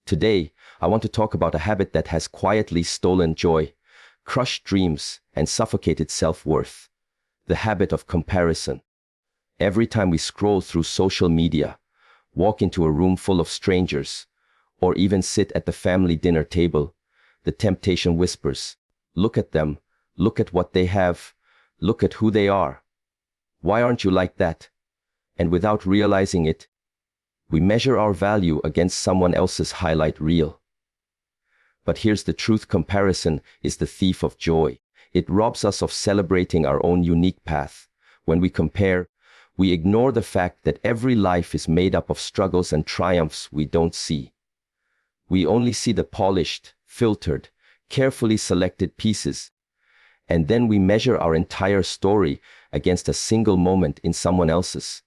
Today, I want to talk about a habit that has quietly stolen joy, crushed dreams, and suffocated self-worth. The habit of comparison. Every time we scroll through social media, walk into a room full of strangers, or even sit at the family dinner table, the temptation whispers, "Look at them, look at what they have, look at who they are. Why aren't you like that?" And without realizing it, we measure our value against someone else's highlight reel. But here's the truth: comparison is the thief of joy. It robs us of celebrating our own unique path. When we compare, we ignore the fact that every life is made up of struggles and triumphs we don't see. We only see the polished, filtered, carefully selected pieces. And then we measure our entire story against a single moment in someone else's.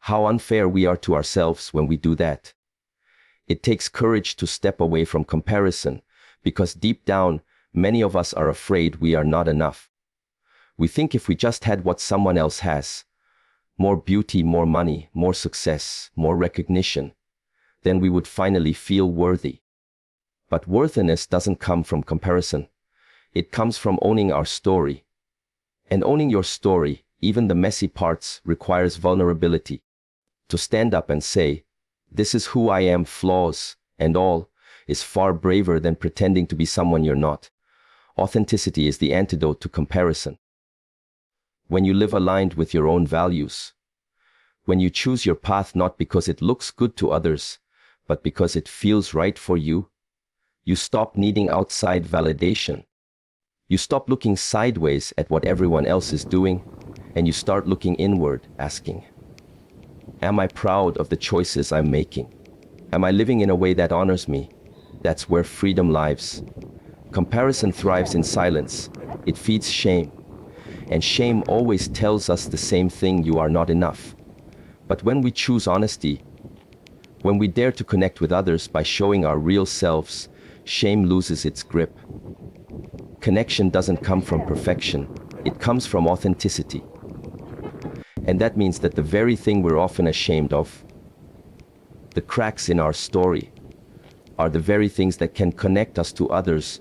How unfair we are to ourselves when we do that. It takes courage to step away from comparison, because deep down, many of us are afraid we are not enough. We think if we just had what someone else has, more beauty, more money, more success, more recognition, then we would finally feel worthy. But worthiness doesn't come from comparison. It comes from owning our story. And owning your story, even the messy parts, requires vulnerability. To stand up and say, "This is who I am, flaws and all," is far braver than pretending to be someone you're not. Authenticity is the antidote to comparison. When you live aligned with your own values, when you choose your path not because it looks good to others, but because it feels right for you, you stop needing outside validation. You stop looking sideways at what everyone else is doing, and you start looking inward, asking, "Am I proud of the choices I'm making? Am I living in a way that honors me?" That's where freedom lives. Comparison thrives in silence. It feeds shame. And shame always tells us the same thing: you are not enough. But when we choose honesty, when we dare to connect with others by showing our real selves, shame loses its grip. Connection doesn't come from perfection. It comes from authenticity. And that means that the very thing we're often ashamed of, the cracks in our story, are the very things that can connect us to others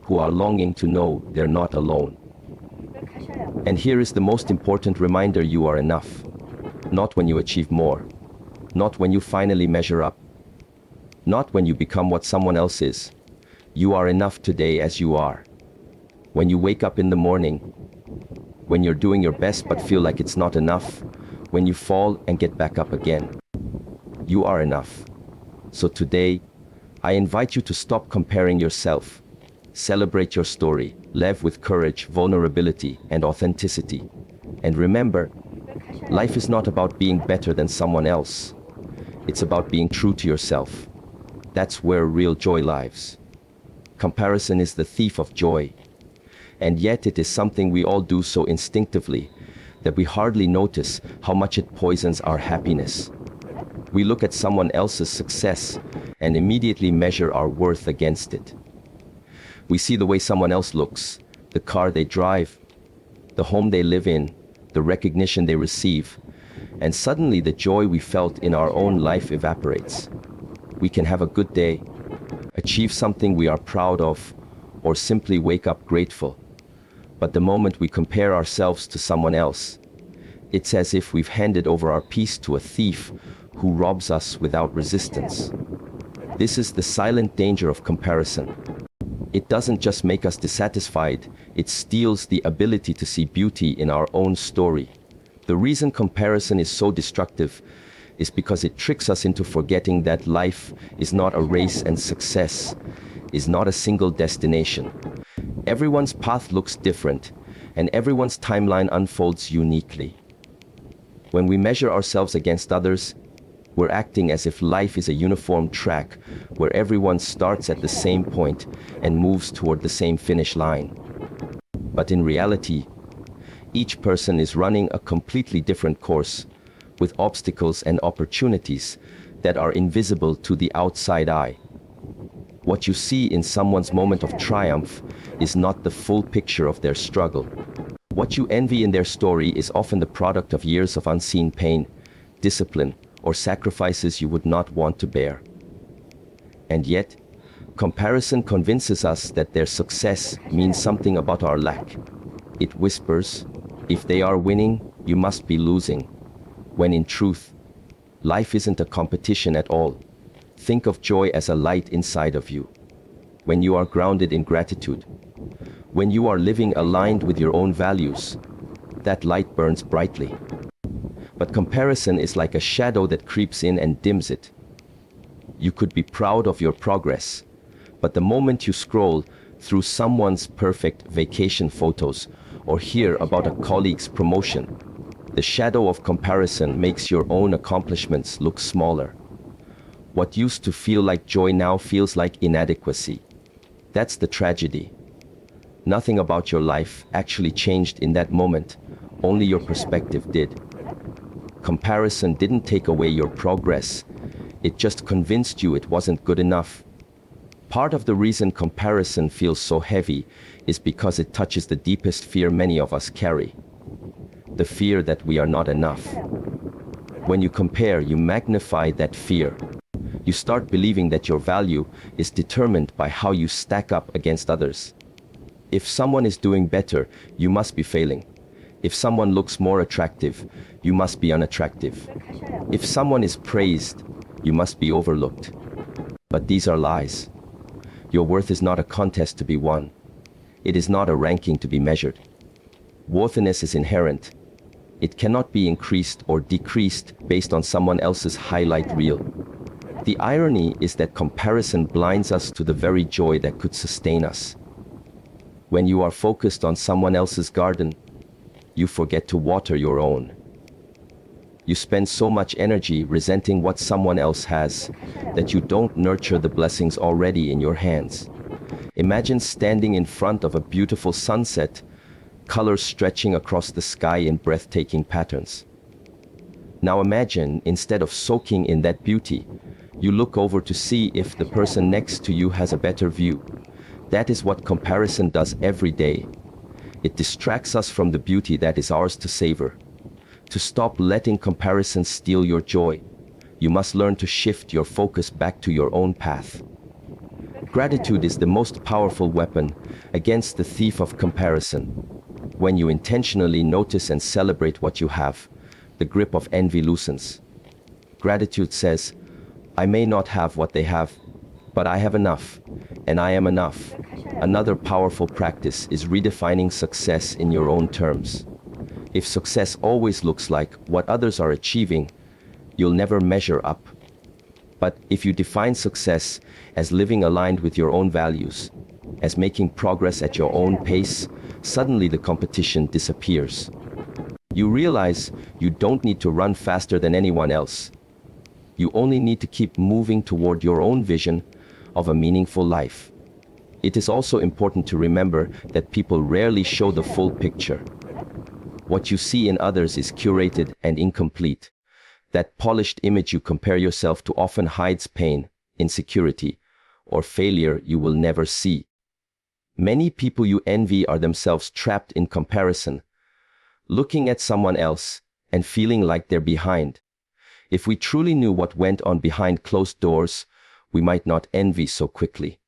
who are longing to know they're not alone. And here is the most important reminder: you are enough. Not when you achieve more. Not when you finally measure up. Not when you become what someone else is. You are enough today as you are. When you wake up in the morning, when you're doing your best but feel like it's not enough, when you fall and get back up again, you are enough. So today, I invite you to stop comparing yourself. Celebrate your story. Live with courage, vulnerability, and authenticity. And remember, life is not about being better than someone else. It's about being true to yourself. That's where real joy lives. Comparison is the thief of joy. And yet it is something we all do so instinctively that we hardly notice how much it poisons our happiness. We look at someone else's success and immediately measure our worth against it. We see the way someone else looks, the car they drive, the home they live in, the recognition they receive, and suddenly the joy we felt in our own life evaporates. We can have a good day, achieve something we are proud of, or simply wake up grateful. But the moment we compare ourselves to someone else, it's as if we've handed over our peace to a thief who robs us without resistance. This is the silent danger of comparison. It doesn't just make us dissatisfied, it steals the ability to see beauty in our own story. The reason comparison is so destructive is because it tricks us into forgetting that life is not a race and success is not a single destination. Everyone's path looks different, and everyone's timeline unfolds uniquely. When we measure ourselves against others, we're acting as if life is a uniform track where everyone starts at the same point and moves toward the same finish line. But in reality, each person is running a completely different course, with obstacles and opportunities that are invisible to the outside eye. What you see in someone's moment of triumph is not the full picture of their struggle. What you envy in their story is often the product of years of unseen pain, discipline, or sacrifices you would not want to bear. And yet, comparison convinces us that their success means something about our lack. It whispers, if they are winning, you must be losing. When in truth, life isn't a competition at all. Think of joy as a light inside of you. When you are grounded in gratitude, when you are living aligned with your own values, that light burns brightly. But comparison is like a shadow that creeps in and dims it. You could be proud of your progress, but the moment you scroll through someone's perfect vacation photos or hear about a colleague's promotion, the shadow of comparison makes your own accomplishments look smaller. What used to feel like joy now feels like inadequacy. That's the tragedy. Nothing about your life actually changed in that moment, only your perspective did. Comparison didn't take away your progress, it just convinced you it wasn't good enough. Part of the reason comparison feels so heavy is because it touches the deepest fear many of us carry. The fear that we are not enough. When you compare, you magnify that fear. You start believing that your value is determined by how you stack up against others. If someone is doing better, you must be failing. If someone looks more attractive, you must be unattractive. If someone is praised, you must be overlooked. But these are lies. Your worth is not a contest to be won. It is not a ranking to be measured. Worthiness is inherent. It cannot be increased or decreased based on someone else's highlight reel. The irony is that comparison blinds us to the very joy that could sustain us. When you are focused on someone else's garden, you forget to water your own. You spend so much energy resenting what someone else has that you don't nurture the blessings already in your hands. Imagine standing in front of a beautiful sunset, colors stretching across the sky in breathtaking patterns. Now imagine, instead of soaking in that beauty, you look over to see if the person next to you has a better view. That is what comparison does every day. It distracts us from the beauty that is ours to savor. To stop letting comparison steal your joy, you must learn to shift your focus back to your own path. Gratitude is the most powerful weapon against the thief of comparison. When you intentionally notice and celebrate what you have, the grip of envy loosens. Gratitude says, I may not have what they have, but I have enough, and I am enough. Another powerful practice is redefining success in your own terms. If success always looks like what others are achieving, you'll never measure up. But if you define success as living aligned with your own values, as making progress at your own pace, suddenly the competition disappears. You realize you don't need to run faster than anyone else. You only need to keep moving toward your own vision of a meaningful life. It is also important to remember that people rarely show the full picture. What you see in others is curated and incomplete. That polished image you compare yourself to often hides pain, insecurity, or failure you will never see. Many people you envy are themselves trapped in comparison, looking at someone else and feeling like they're behind. If we truly knew what went on behind closed doors, we might not envy so quickly.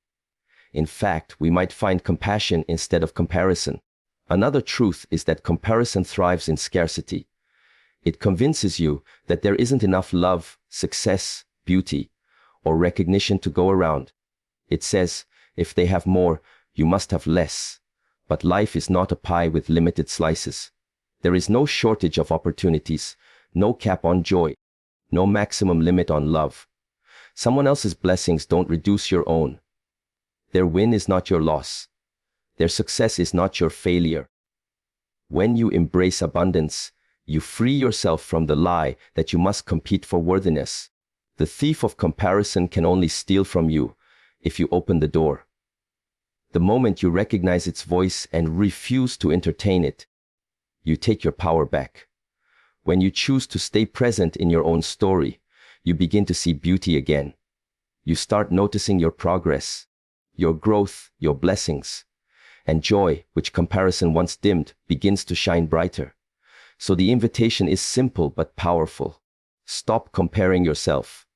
In fact, we might find compassion instead of comparison. Another truth is that comparison thrives in scarcity. It convinces you that there isn't enough love, success, beauty, or recognition to go around. It says, if they have more, you must have less. But life is not a pie with limited slices. There is no shortage of opportunities, no cap on joy, no maximum limit on love. Someone else's blessings don't reduce your own. Their win is not your loss. Their success is not your failure. When you embrace abundance, you free yourself from the lie that you must compete for worthiness. The thief of comparison can only steal from you if you open the door. The moment you recognize its voice and refuse to entertain it, you take your power back. When you choose to stay present in your own story, you begin to see beauty again. You start noticing your progress, your growth, your blessings, and joy, which comparison once dimmed, begins to shine brighter. So the invitation is simple but powerful. Stop comparing yourself.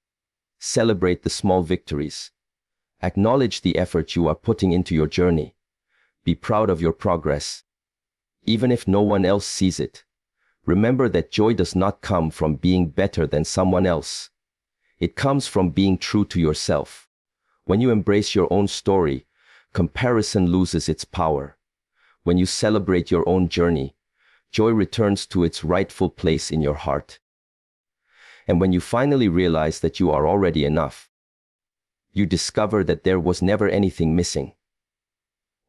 Celebrate the small victories. Acknowledge the effort you are putting into your journey. Be proud of your progress. Even if no one else sees it, remember that joy does not come from being better than someone else. It comes from being true to yourself. When you embrace your own story, comparison loses its power. When you celebrate your own journey, joy returns to its rightful place in your heart. And when you finally realize that you are already enough, you discover that there was never anything missing.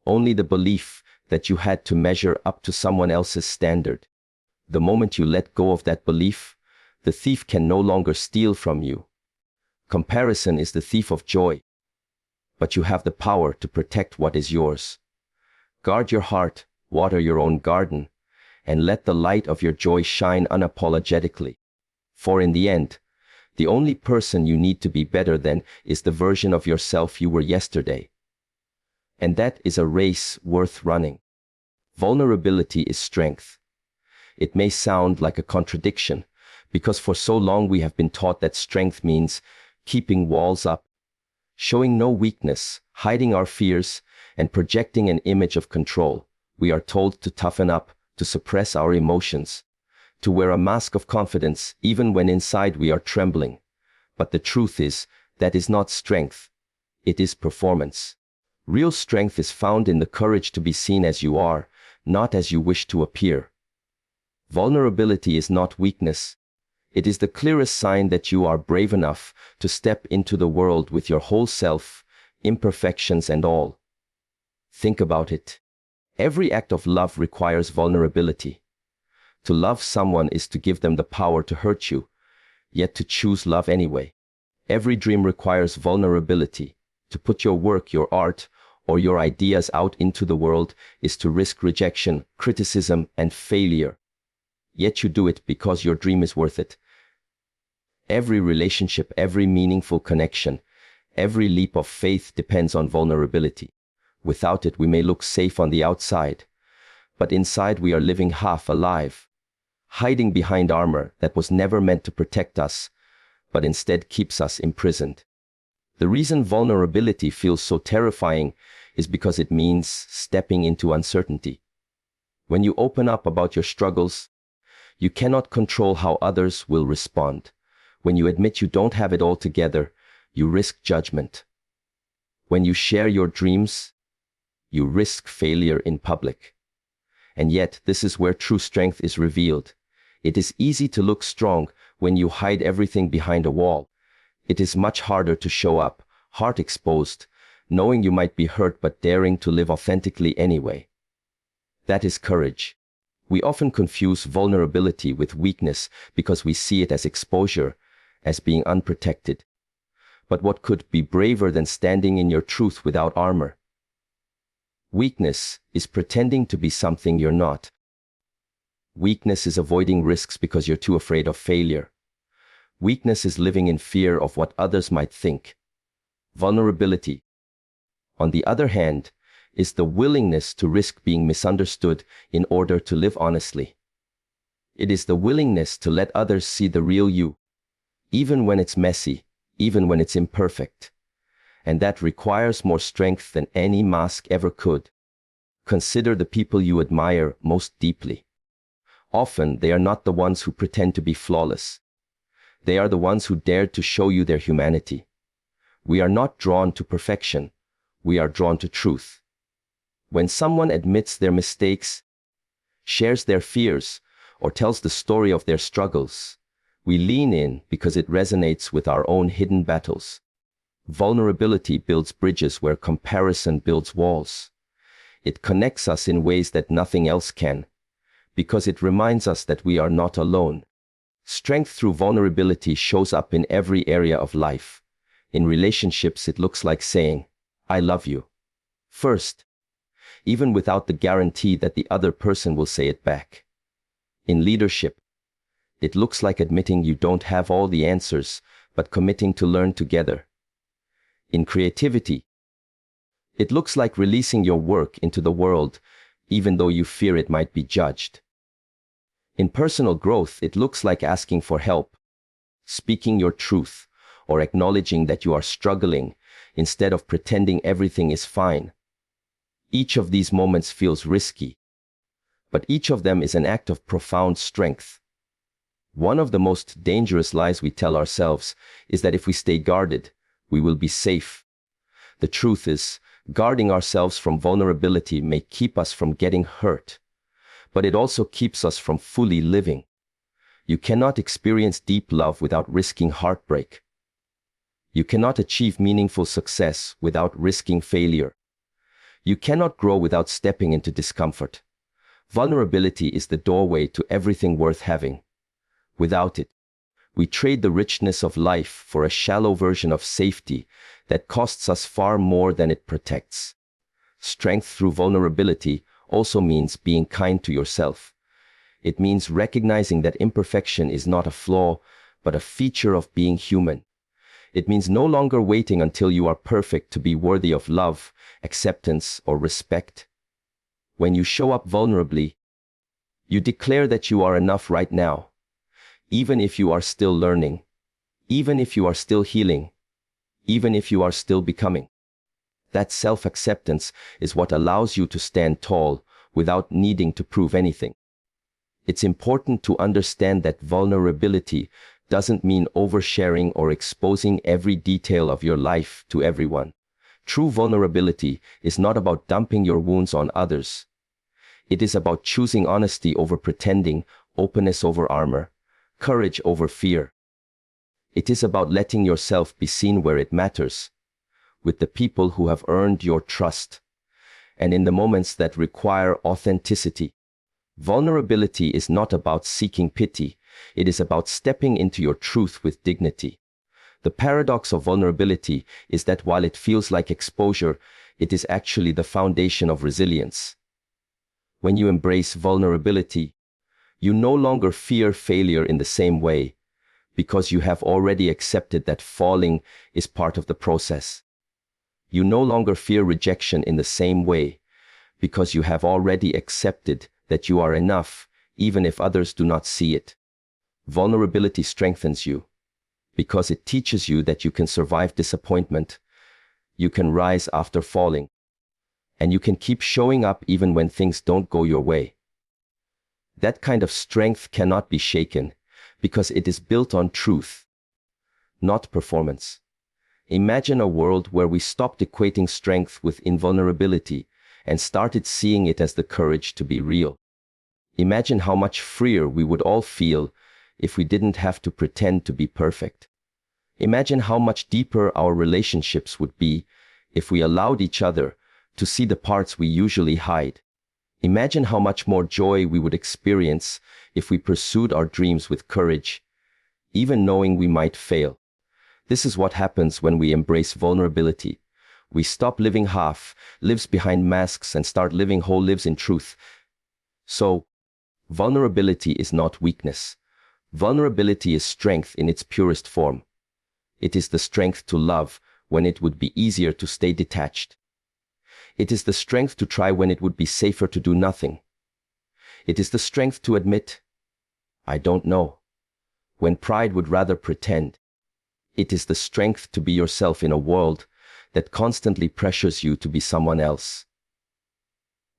Only the belief that you had to measure up to someone else's standard. The moment you let go of that belief, the thief can no longer steal from you. Comparison is the thief of joy, but you have the power to protect what is yours. Guard your heart, water your own garden, and let the light of your joy shine unapologetically. For in the end, the only person you need to be better than is the version of yourself you were yesterday. And that is a race worth running. Vulnerability is strength. It may sound like a contradiction, because for so long we have been taught that strength means keeping walls up, showing no weakness, hiding our fears, and projecting an image of control. We are told to toughen up, to suppress our emotions, to wear a mask of confidence even when inside we are trembling. But the truth is, that is not strength. It is performance. Real strength is found in the courage to be seen as you are, not as you wish to appear. Vulnerability is not weakness. It is the clearest sign that you are brave enough to step into the world with your whole self, imperfections and all. Think about it. Every act of love requires vulnerability. To love someone is to give them the power to hurt you, yet to choose love anyway. Every dream requires vulnerability. To put your work, your art, or your ideas out into the world is to risk rejection, criticism, and failure. Yet you do it because your dream is worth it. Every relationship, every meaningful connection, every leap of faith depends on vulnerability. Without it, we may look safe on the outside, but inside we are living half alive, hiding behind armor that was never meant to protect us, but instead keeps us imprisoned. The reason vulnerability feels so terrifying is because it means stepping into uncertainty. When you open up about your struggles, you cannot control how others will respond. When you admit you don't have it all together, you risk judgment. When you share your dreams, you risk failure in public. And yet, this is where true strength is revealed. It is easy to look strong when you hide everything behind a wall. It is much harder to show up, heart exposed, knowing you might be hurt but daring to live authentically anyway. That is courage. We often confuse vulnerability with weakness because we see it as exposure, as being unprotected. But what could be braver than standing in your truth without armor? Weakness is pretending to be something you're not. Weakness is avoiding risks because you're too afraid of failure. Weakness is living in fear of what others might think. Vulnerability, on the other hand, is the willingness to risk being misunderstood in order to live honestly. It is the willingness to let others see the real you, even when it's messy, even when it's imperfect. And that requires more strength than any mask ever could. Consider the people you admire most deeply. Often, they are not the ones who pretend to be flawless. They are the ones who dared to show you their humanity. We are not drawn to perfection. We are drawn to truth. When someone admits their mistakes, shares their fears, or tells the story of their struggles, we lean in because it resonates with our own hidden battles. Vulnerability builds bridges where comparison builds walls. It connects us in ways that nothing else can, because it reminds us that we are not alone. Strength through vulnerability shows up in every area of life. In relationships, it looks like saying, "I love you," first, even without the guarantee that the other person will say it back. In leadership, it looks like admitting you don't have all the answers, but committing to learn together. In creativity, it looks like releasing your work into the world, even though you fear it might be judged. In personal growth, it looks like asking for help, speaking your truth, or acknowledging that you are struggling, instead of pretending everything is fine. Each of these moments feels risky, but each of them is an act of profound strength. One of the most dangerous lies we tell ourselves is that if we stay guarded, we will be safe. The truth is, guarding ourselves from vulnerability may keep us from getting hurt, but it also keeps us from fully living. You cannot experience deep love without risking heartbreak. You cannot achieve meaningful success without risking failure. You cannot grow without stepping into discomfort. Vulnerability is the doorway to everything worth having. Without it, we trade the richness of life for a shallow version of safety that costs us far more than it protects. Strength through vulnerability also means being kind to yourself. It means recognizing that imperfection is not a flaw, but a feature of being human. It means no longer waiting until you are perfect to be worthy of love, acceptance, or respect. When you show up vulnerably, you declare that you are enough right now, even if you are still learning, even if you are still healing, even if you are still becoming. That self-acceptance is what allows you to stand tall without needing to prove anything. It's important to understand that vulnerability doesn't mean oversharing or exposing every detail of your life to everyone. True vulnerability is not about dumping your wounds on others. It is about choosing honesty over pretending, openness over armor, courage over fear. It is about letting yourself be seen where it matters, with the people who have earned your trust, and in the moments that require authenticity. Vulnerability is not about seeking pity. It is about stepping into your truth with dignity. The paradox of vulnerability is that while it feels like exposure, it is actually the foundation of resilience. When you embrace vulnerability, you no longer fear failure in the same way, because you have already accepted that falling is part of the process. You no longer fear rejection in the same way, because you have already accepted that you are enough, even if others do not see it. Vulnerability strengthens you, because it teaches you that you can survive disappointment, you can rise after falling, and you can keep showing up even when things don't go your way. That kind of strength cannot be shaken, because it is built on truth, not performance. Imagine a world where we stopped equating strength with invulnerability and started seeing it as the courage to be real. Imagine how much freer we would all feel if we didn't have to pretend to be perfect. Imagine how much deeper our relationships would be if we allowed each other to see the parts we usually hide. Imagine how much more joy we would experience if we pursued our dreams with courage, even knowing we might fail. This is what happens when we embrace vulnerability. We stop living half, lives behind masks, and start living whole lives in truth. So, vulnerability is not weakness. Vulnerability is strength in its purest form. It is the strength to love when it would be easier to stay detached. It is the strength to try when it would be safer to do nothing. It is the strength to admit, I don't know, when pride would rather pretend. It is the strength to be yourself in a world that constantly pressures you to be someone else.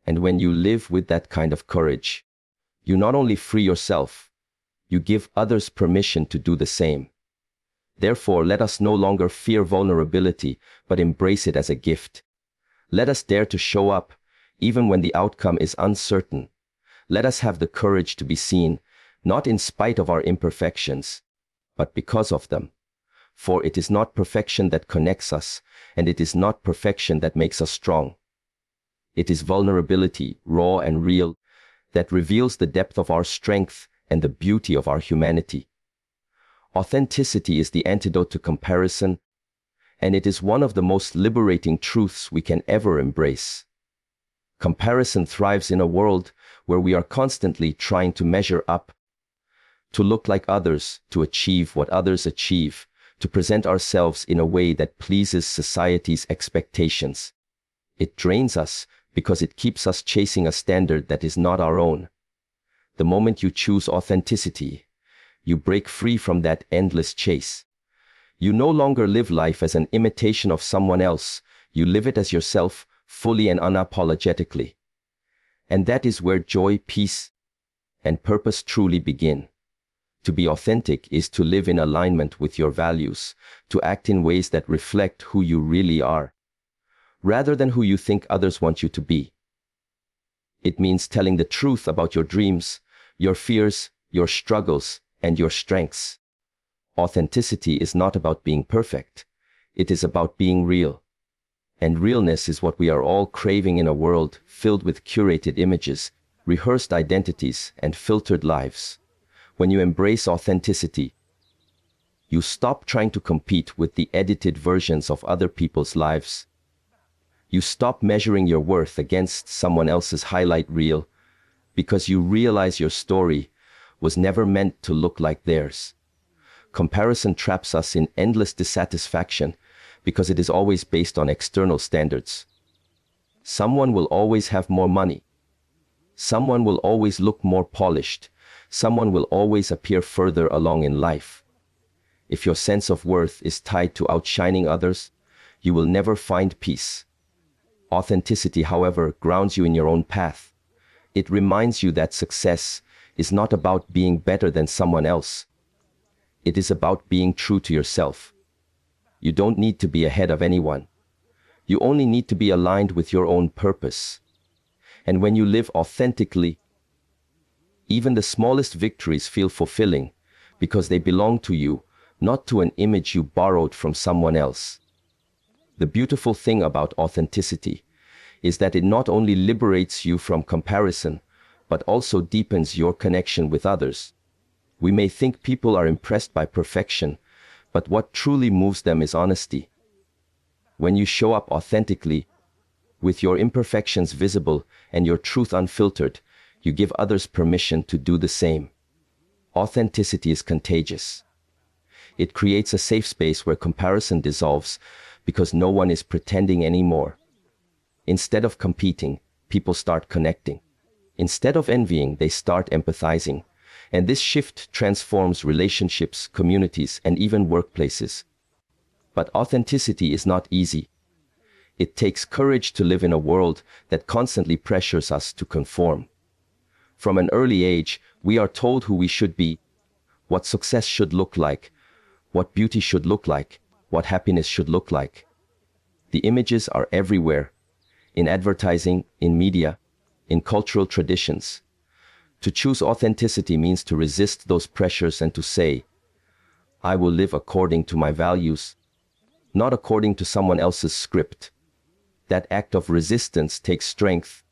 And when you live with that kind of courage, you not only free yourself, you give others permission to do the same. Therefore, let us no longer fear vulnerability, but embrace it as a gift. Let us dare to show up, even when the outcome is uncertain. Let us have the courage to be seen, not in spite of our imperfections, but because of them. For it is not perfection that connects us, and it is not perfection that makes us strong. It is vulnerability, raw and real, that reveals the depth of our strength and the beauty of our humanity. Authenticity is the antidote to comparison, and it is one of the most liberating truths we can ever embrace. Comparison thrives in a world where we are constantly trying to measure up, to look like others, to achieve what others achieve, to present ourselves in a way that pleases society's expectations. It drains us because it keeps us chasing a standard that is not our own. The moment you choose authenticity, you break free from that endless chase. You no longer live life as an imitation of someone else. You live it as yourself, fully and unapologetically. And that is where joy, peace, and purpose truly begin. To be authentic is to live in alignment with your values, to act in ways that reflect who you really are, rather than who you think others want you to be. It means telling the truth about your dreams, your fears, your struggles, and your strengths. Authenticity is not about being perfect. It is about being real. And realness is what we are all craving in a world filled with curated images, rehearsed identities, and filtered lives. When you embrace authenticity, you stop trying to compete with the edited versions of other people's lives. You stop measuring your worth against someone else's highlight reel, because you realize your story was never meant to look like theirs. Comparison traps us in endless dissatisfaction because it is always based on external standards. Someone will always have more money. Someone will always look more polished. Someone will always appear further along in life. If your sense of worth is tied to outshining others, you will never find peace. Authenticity, however, grounds you in your own path. It reminds you that success is not about being better than someone else. It is about being true to yourself. You don't need to be ahead of anyone. You only need to be aligned with your own purpose. And when you live authentically, even the smallest victories feel fulfilling because they belong to you, not to an image you borrowed from someone else. The beautiful thing about authenticity is that it not only liberates you from comparison, but also deepens your connection with others. We may think people are impressed by perfection, but what truly moves them is honesty. When you show up authentically, with your imperfections visible and your truth unfiltered, you give others permission to do the same. Authenticity is contagious. It creates a safe space where comparison dissolves because no one is pretending anymore. Instead of competing, people start connecting. Instead of envying, they start empathizing. And this shift transforms relationships, communities, and even workplaces. But authenticity is not easy. It takes courage to live in a world that constantly pressures us to conform. From an early age, we are told who we should be, what success should look like, what beauty should look like, what happiness should look like. The images are everywhere, in advertising, in media, in cultural traditions. To choose authenticity means to resist those pressures and to say, I will live according to my values, not according to someone else's script. That act of resistance takes strength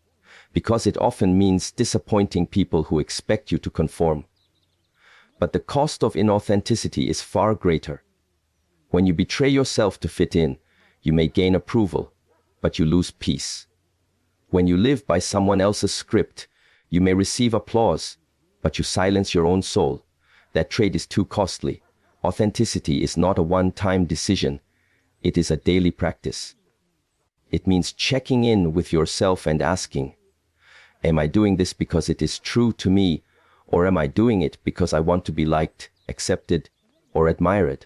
because it often means disappointing people who expect you to conform. But the cost of inauthenticity is far greater. When you betray yourself to fit in, you may gain approval, but you lose peace. When you live by someone else's script, you may receive applause, but you silence your own soul. That trade is too costly. Authenticity is not a one-time decision. It is a daily practice. It means checking in with yourself and asking, am I doing this because it is true to me, or am I doing it because I want to be liked, accepted, or admired?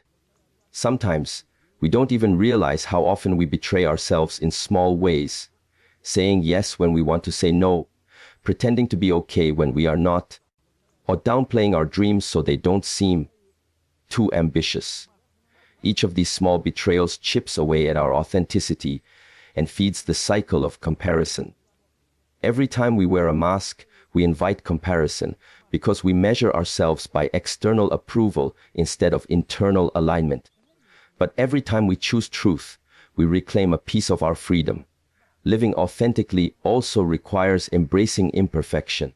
Sometimes, we don't even realize how often we betray ourselves in small ways, saying yes when we want to say no, pretending to be okay when we are not, or downplaying our dreams so they don't seem too ambitious. Each of these small betrayals chips away at our authenticity and feeds the cycle of comparison. Every time we wear a mask, we invite comparison because we measure ourselves by external approval instead of internal alignment. But every time we choose truth, we reclaim a piece of our freedom. Living authentically also requires embracing imperfection.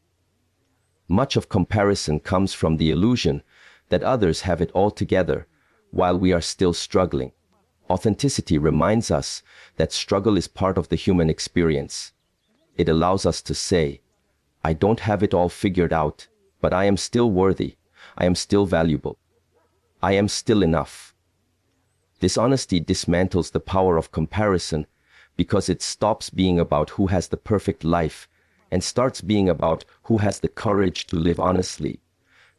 Much of comparison comes from the illusion that others have it all together while we are still struggling. Authenticity reminds us that struggle is part of the human experience. It allows us to say, I don't have it all figured out, but I am still worthy. I am still valuable. I am still enough. This honesty dismantles the power of comparison because it stops being about who has the perfect life and starts being about who has the courage to live honestly.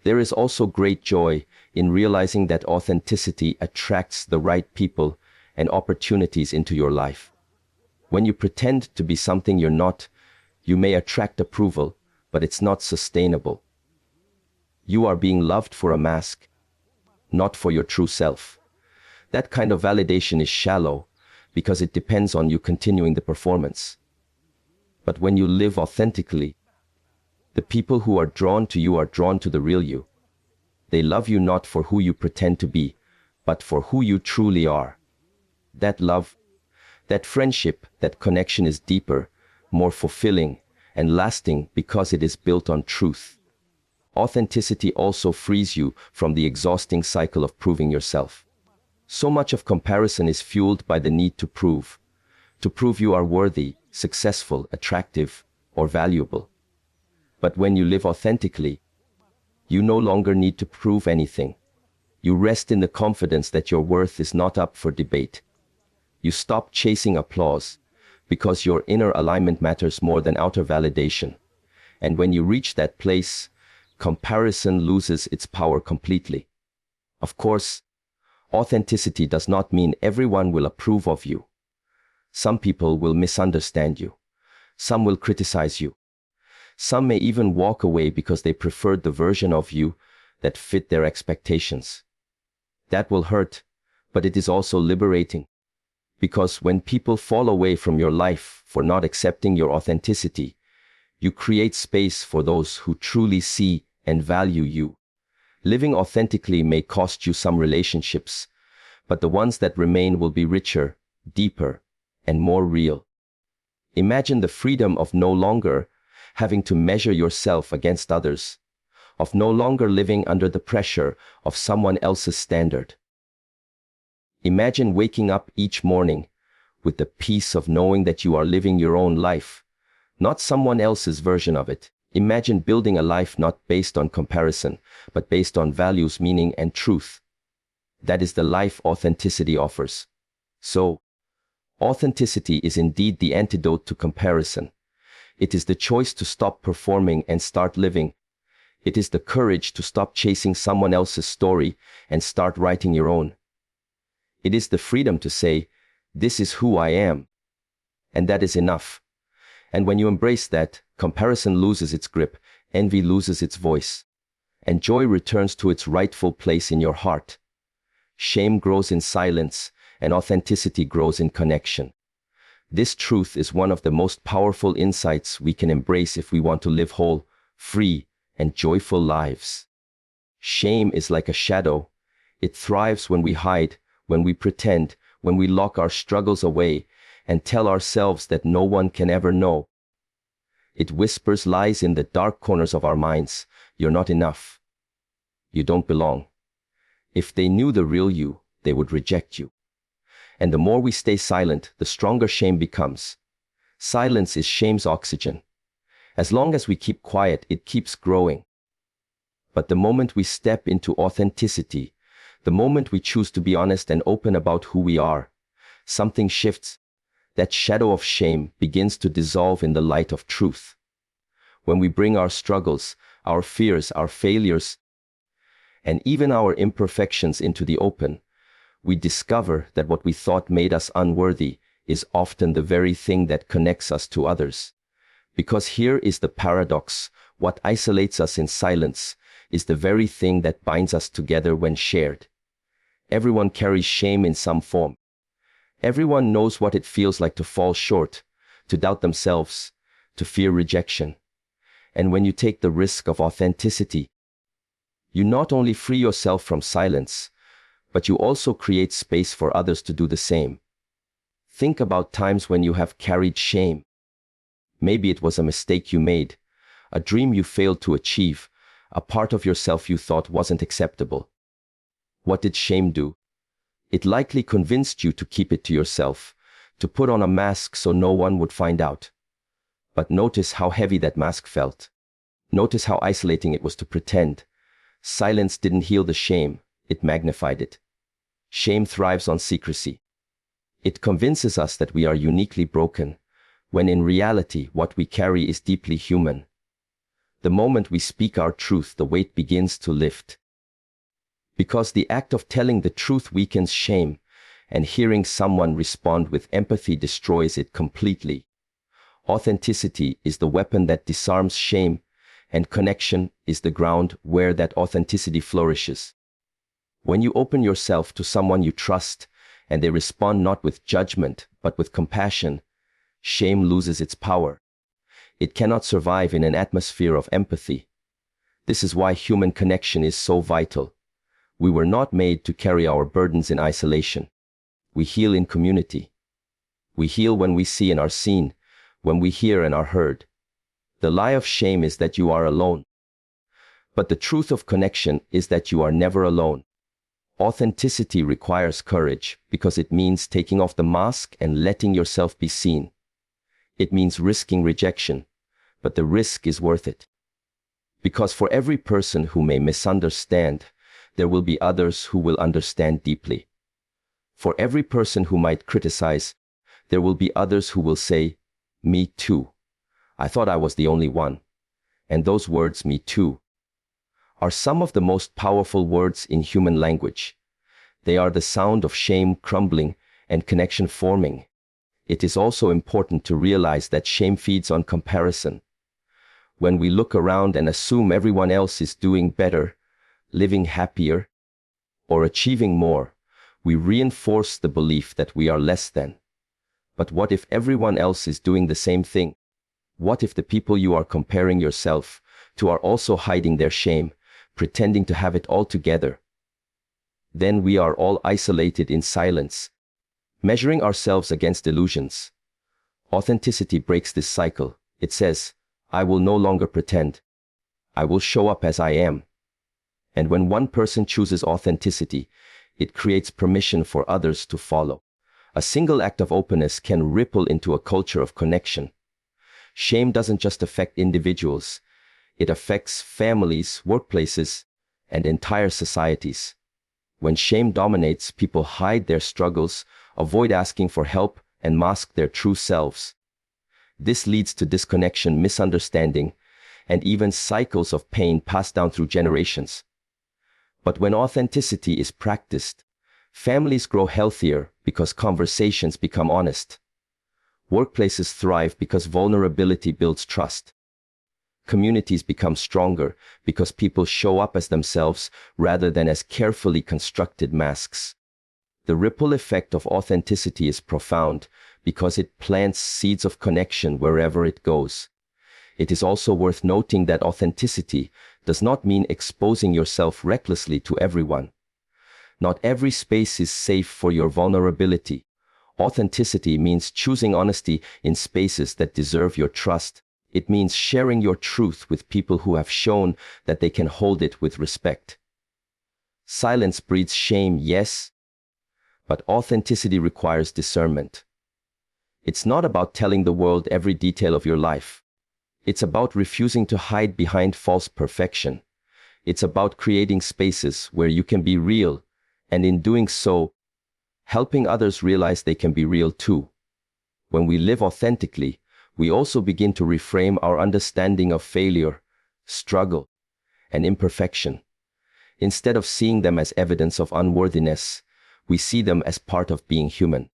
There is also great joy in realizing that authenticity attracts the right people and opportunities into your life. When you pretend to be something you're not, you may attract approval, but it's not sustainable. You are being loved for a mask, not for your true self. That kind of validation is shallow because it depends on you continuing the performance. But when you live authentically, the people who are drawn to you are drawn to the real you. They love you not for who you pretend to be, but for who you truly are. That love, that friendship, that connection is deeper, more fulfilling, and lasting because it is built on truth. Authenticity also frees you from the exhausting cycle of proving yourself. So much of comparison is fueled by the need to prove you are worthy, successful, attractive, or valuable. But when you live authentically, you no longer need to prove anything. You rest in the confidence that your worth is not up for debate. You stop chasing applause because your inner alignment matters more than outer validation. And when you reach that place, comparison loses its power completely. Of course, authenticity does not mean everyone will approve of you. Some people will misunderstand you. Some will criticize you. Some may even walk away because they preferred the version of you that fit their expectations. That will hurt, but it is also liberating. Because when people fall away from your life for not accepting your authenticity, you create space for those who truly see and value you. Living authentically may cost you some relationships, but the ones that remain will be richer, deeper, and more real. Imagine the freedom of no longer having to measure yourself against others, of no longer living under the pressure of someone else's standard. Imagine waking up each morning with the peace of knowing that you are living your own life, not someone else's version of it. Imagine building a life not based on comparison, but based on values, meaning, and truth. That is the life authenticity offers. So, authenticity is indeed the antidote to comparison. It is the choice to stop performing and start living. It is the courage to stop chasing someone else's story and start writing your own. It is the freedom to say, this is who I am. And that is enough. And when you embrace that, comparison loses its grip, envy loses its voice, and joy returns to its rightful place in your heart. Shame grows in silence, and authenticity grows in connection. This truth is one of the most powerful insights we can embrace if we want to live whole, free, and joyful lives. Shame is like a shadow. It thrives when we hide, when we pretend, when we lock our struggles away and tell ourselves that no one can ever know. It whispers lies in the dark corners of our minds. You're not enough. You don't belong. If they knew the real you, they would reject you. And the more we stay silent, the stronger shame becomes. Silence is shame's oxygen. As long as we keep quiet, it keeps growing. But the moment we step into authenticity, the moment we choose to be honest and open about who we are, something shifts. That shadow of shame begins to dissolve in the light of truth. When we bring our struggles, our fears, our failures, and even our imperfections into the open, we discover that what we thought made us unworthy is often the very thing that connects us to others. Because here is the paradox: what isolates us in silence is the very thing that binds us together when shared. Everyone carries shame in some form. Everyone knows what it feels like to fall short, to doubt themselves, to fear rejection. And when you take the risk of authenticity, you not only free yourself from silence, but you also create space for others to do the same. Think about times when you have carried shame. Maybe it was a mistake you made, a dream you failed to achieve, a part of yourself you thought wasn't acceptable. What did shame do? It likely convinced you to keep it to yourself, to put on a mask so no one would find out. But notice how heavy that mask felt. Notice how isolating it was to pretend. Silence didn't heal the shame, it magnified it. Shame thrives on secrecy. It convinces us that we are uniquely broken, when in reality what we carry is deeply human. The moment we speak our truth, the weight begins to lift. Because the act of telling the truth weakens shame, and hearing someone respond with empathy destroys it completely. Authenticity is the weapon that disarms shame, and connection is the ground where that authenticity flourishes. When you open yourself to someone you trust, and they respond not with judgment, but with compassion, shame loses its power. It cannot survive in an atmosphere of empathy. This is why human connection is so vital. We were not made to carry our burdens in isolation. We heal in community. We heal when we see and are seen, when we hear and are heard. The lie of shame is that you are alone. But the truth of connection is that you are never alone. Authenticity requires courage because it means taking off the mask and letting yourself be seen. It means risking rejection, but the risk is worth it. Because for every person who may misunderstand, there will be others who will understand deeply. For every person who might criticize, there will be others who will say, "Me too. I thought I was the only one." And those words, "me too," are some of the most powerful words in human language. They are the sound of shame crumbling and connection forming. It is also important to realize that shame feeds on comparison. When we look around and assume everyone else is doing better, living happier, or achieving more, we reinforce the belief that we are less than. But what if everyone else is doing the same thing? What if the people you are comparing yourself to are also hiding their shame, pretending to have it all together? Then we are all isolated in silence, measuring ourselves against illusions. Authenticity breaks this cycle. It says, "I will no longer pretend. I will show up as I am." And when one person chooses authenticity, it creates permission for others to follow. A single act of openness can ripple into a culture of connection. Shame doesn't just affect individuals. It affects families, workplaces, and entire societies. When shame dominates, people hide their struggles, avoid asking for help, and mask their true selves. This leads to disconnection, misunderstanding, and even cycles of pain passed down through generations. But when authenticity is practiced, families grow healthier because conversations become honest. Workplaces thrive because vulnerability builds trust. Communities become stronger because people show up as themselves rather than as carefully constructed masks. The ripple effect of authenticity is profound because it plants seeds of connection wherever it goes. It is also worth noting that authenticity does not mean exposing yourself recklessly to everyone. Not every space is safe for your vulnerability. Authenticity means choosing honesty in spaces that deserve your trust. It means sharing your truth with people who have shown that they can hold it with respect. Silence breeds shame, yes, but authenticity requires discernment. It's not about telling the world every detail of your life. It's about refusing to hide behind false perfection. It's about creating spaces where you can be real, and in doing so, helping others realize they can be real too. When we live authentically, we also begin to reframe our understanding of failure, struggle, and imperfection. Instead of seeing them as evidence of unworthiness, we see them as part of being human.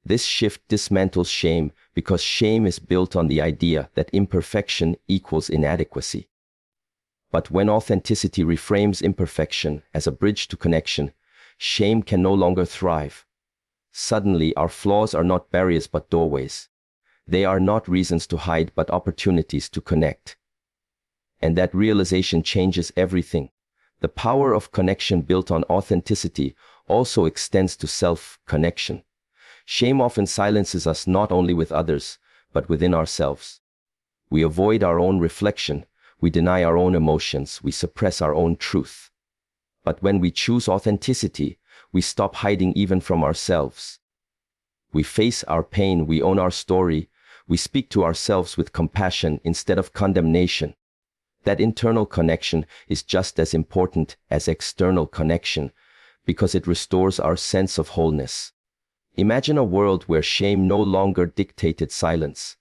This shift dismantles shame because shame is built on the idea that imperfection equals inadequacy. But when authenticity reframes imperfection as a bridge to connection, shame can no longer thrive. Suddenly, our flaws are not barriers but doorways. They are not reasons to hide but opportunities to connect. And that realization changes everything. The power of connection built on authenticity also extends to self-connection. Shame often silences us not only with others, but within ourselves. We avoid our own reflection, we deny our own emotions, we suppress our own truth. But when we choose authenticity, we stop hiding even from ourselves. We face our pain, we own our story, we speak to ourselves with compassion instead of condemnation. That internal connection is just as important as external connection because it restores our sense of wholeness. Imagine a world where shame no longer dictated silence.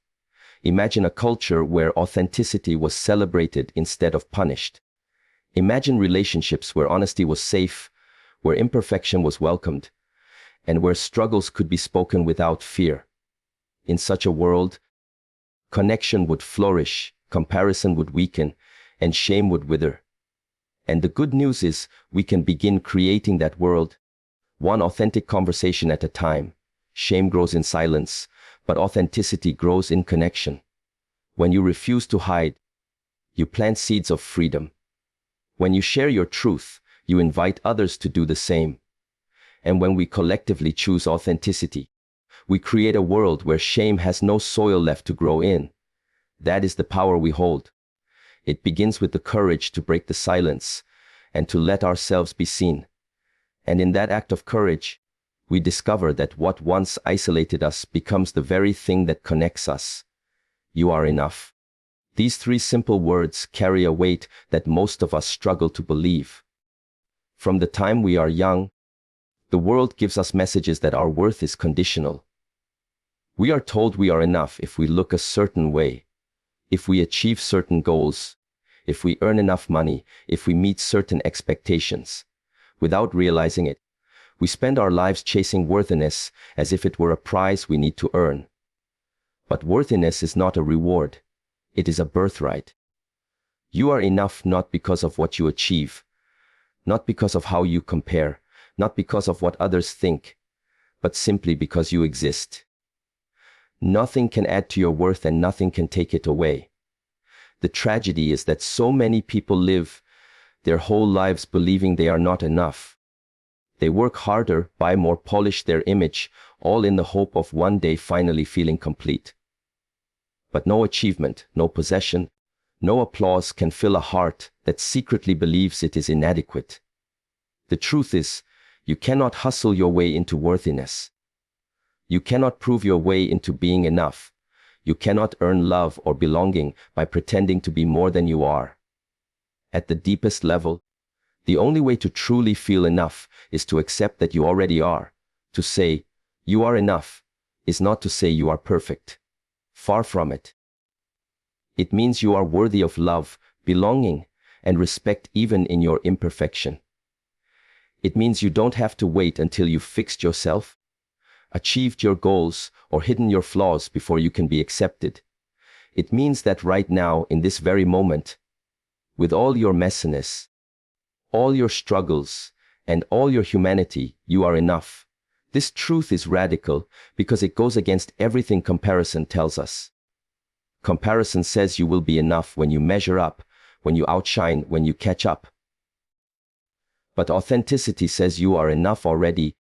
Imagine a culture where authenticity was celebrated instead of punished. Imagine relationships where honesty was safe, where imperfection was welcomed, and where struggles could be spoken without fear. In such a world, connection would flourish, comparison would weaken, and shame would wither. And the good news is we can begin creating that world, one authentic conversation at a time. Shame grows in silence, but authenticity grows in connection. When you refuse to hide, you plant seeds of freedom. When you share your truth, you invite others to do the same. And when we collectively choose authenticity, we create a world where shame has no soil left to grow in. That is the power we hold. It begins with the courage to break the silence and to let ourselves be seen. And in that act of courage, we discover that what once isolated us becomes the very thing that connects us. You are enough. These three simple words carry a weight that most of us struggle to believe. From the time we are young, the world gives us messages that our worth is conditional. We are told we are enough if we look a certain way, if we achieve certain goals, if we earn enough money, if we meet certain expectations. Without realizing it, we spend our lives chasing worthiness as if it were a prize we need to earn. But worthiness is not a reward. It is a birthright. You are enough not because of what you achieve, not because of how you compare, not because of what others think, but simply because you exist. Nothing can add to your worth and nothing can take it away. The tragedy is that so many people live their whole lives believing they are not enough. They work harder, buy more, polish their image, all in the hope of one day finally feeling complete. But no achievement, no possession, no applause can fill a heart that secretly believes it is inadequate. The truth is, you cannot hustle your way into worthiness. You cannot prove your way into being enough. You cannot earn love or belonging by pretending to be more than you are. At the deepest level, the only way to truly feel enough is to accept that you already are. To say, you are enough, is not to say you are perfect. Far from it. It means you are worthy of love, belonging, and respect even in your imperfection. It means you don't have to wait until you've fixed yourself, achieved your goals, or hidden your flaws before you can be accepted. It means that right now, in this very moment, with all your messiness, all your struggles, and all your humanity, you are enough. This truth is radical because it goes against everything comparison tells us. Comparison says you will be enough when you measure up, when you outshine, when you catch up. But authenticity says you are enough already,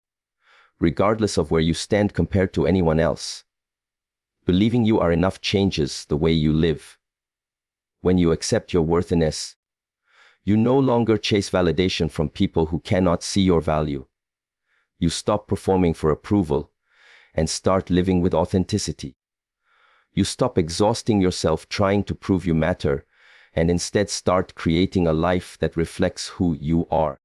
regardless of where you stand compared to anyone else. Believing you are enough changes the way you live. When you accept your worthiness, you no longer chase validation from people who cannot see your value. You stop performing for approval and start living with authenticity. You stop exhausting yourself trying to prove you matter and instead start creating a life that reflects who you are.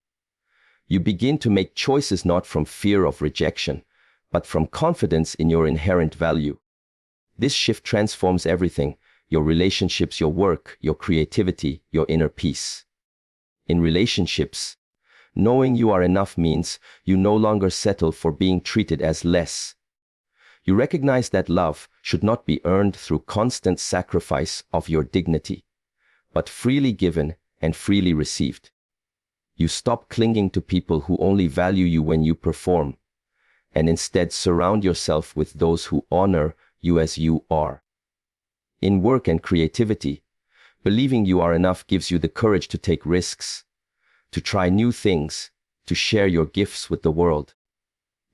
You begin to make choices not from fear of rejection, but from confidence in your inherent value. This shift transforms everything: your relationships, your work, your creativity, your inner peace. In relationships, knowing you are enough means you no longer settle for being treated as less. You recognize that love should not be earned through constant sacrifice of your dignity, but freely given and freely received. You stop clinging to people who only value you when you perform, and instead surround yourself with those who honor you as you are. In work and creativity, believing you are enough gives you the courage to take risks, to try new things, to share your gifts with the world.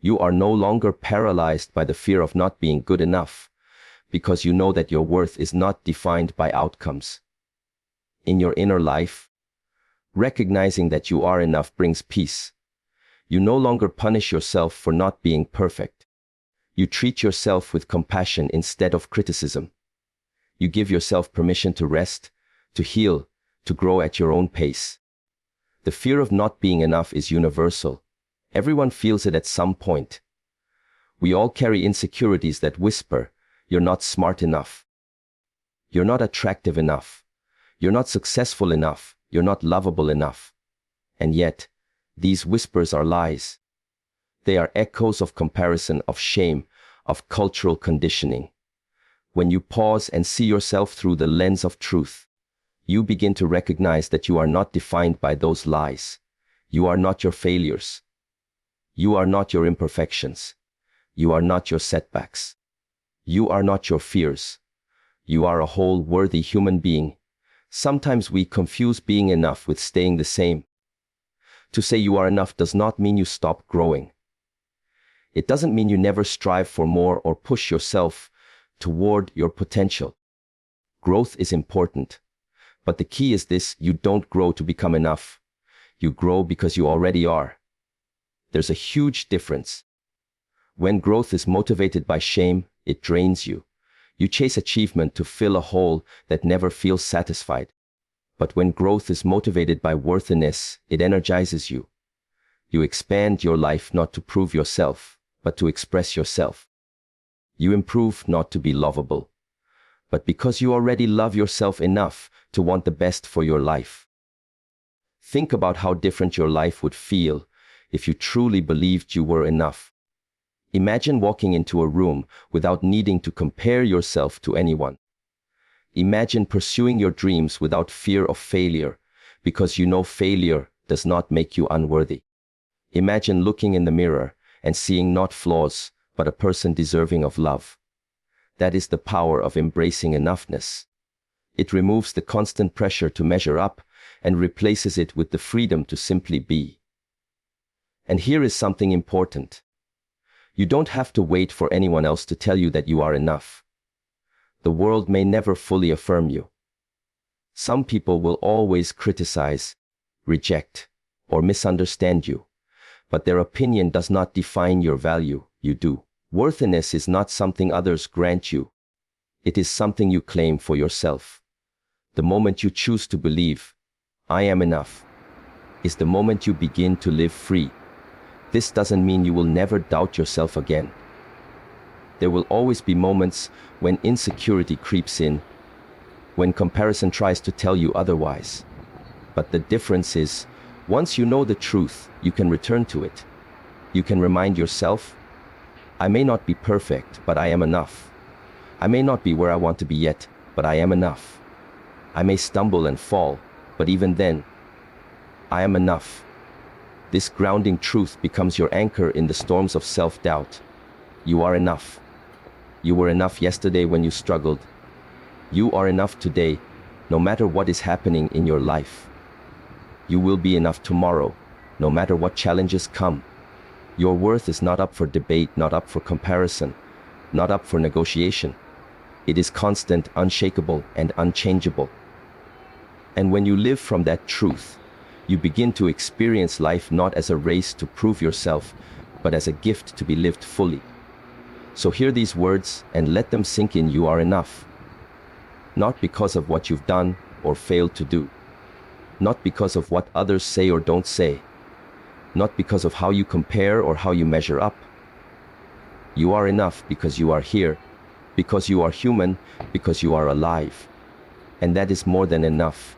You are no longer paralyzed by the fear of not being good enough, because you know that your worth is not defined by outcomes. In your inner life, recognizing that you are enough brings peace. You no longer punish yourself for not being perfect. You treat yourself with compassion instead of criticism. You give yourself permission to rest, to heal, to grow at your own pace. The fear of not being enough is universal. Everyone feels it at some point. We all carry insecurities that whisper, "You're not smart enough. You're not attractive enough. You're not successful enough. You're not lovable enough." And yet, These whispers are lies. They are echoes of comparison, of shame, of cultural conditioning. When you pause and see yourself through the lens of truth, you begin to recognize that you are not defined by those lies. You are not your failures. You are not your imperfections. You are not your setbacks. You are not your fears. You are a whole, worthy human being. Sometimes we confuse being enough with staying the same. To say you are enough does not mean you stop growing. It doesn't mean you never strive for more or push yourself toward your potential. Growth is important, but the key is this: you don't grow to become enough. You grow because you already are. There's a huge difference. When growth is motivated by shame, it drains you. You chase achievement to fill a hole that never feels satisfied. But when growth is motivated by worthiness, it energizes you. You expand your life not to prove yourself, but to express yourself. You improve not to be lovable, but because you already love yourself enough to want the best for your life. Think about how different your life would feel if you truly believed you were enough. Imagine walking into a room without needing to compare yourself to anyone. Imagine pursuing your dreams without fear of failure, because you know failure does not make you unworthy. Imagine looking in the mirror and seeing not flaws, but a person deserving of love. That is the power of embracing enoughness. It removes the constant pressure to measure up and replaces it with the freedom to simply be. And here is something important. You don't have to wait for anyone else to tell you that you are enough. The world may never fully affirm you. Some people will always criticize, reject, or misunderstand you, but their opinion does not define your value. You do. Worthiness is not something others grant you. It is something you claim for yourself. The moment you choose to believe, I am enough, is the moment you begin to live free. This doesn't mean you will never doubt yourself again. There will always be moments when insecurity creeps in, when comparison tries to tell you otherwise. But the difference is, once you know the truth, you can return to it. You can remind yourself, I may not be perfect, but I am enough. I may not be where I want to be yet, but I am enough. I may stumble and fall, but even then, I am enough. This grounding truth becomes your anchor in the storms of self-doubt. You are enough. You were enough yesterday when you struggled. You are enough today, no matter what is happening in your life. You will be enough tomorrow, no matter what challenges come. Your worth is not up for debate, not up for comparison, not up for negotiation. It is constant, unshakable, and unchangeable. And when you live from that truth, you begin to experience life not as a race to prove yourself, but as a gift to be lived fully. So hear these words and let them sink in. You are enough. Not because of what you've done or failed to do. Not because of what others say or don't say. Not because of how you compare or how you measure up. You are enough because you are here, because you are human, because you are alive. And that is more than enough.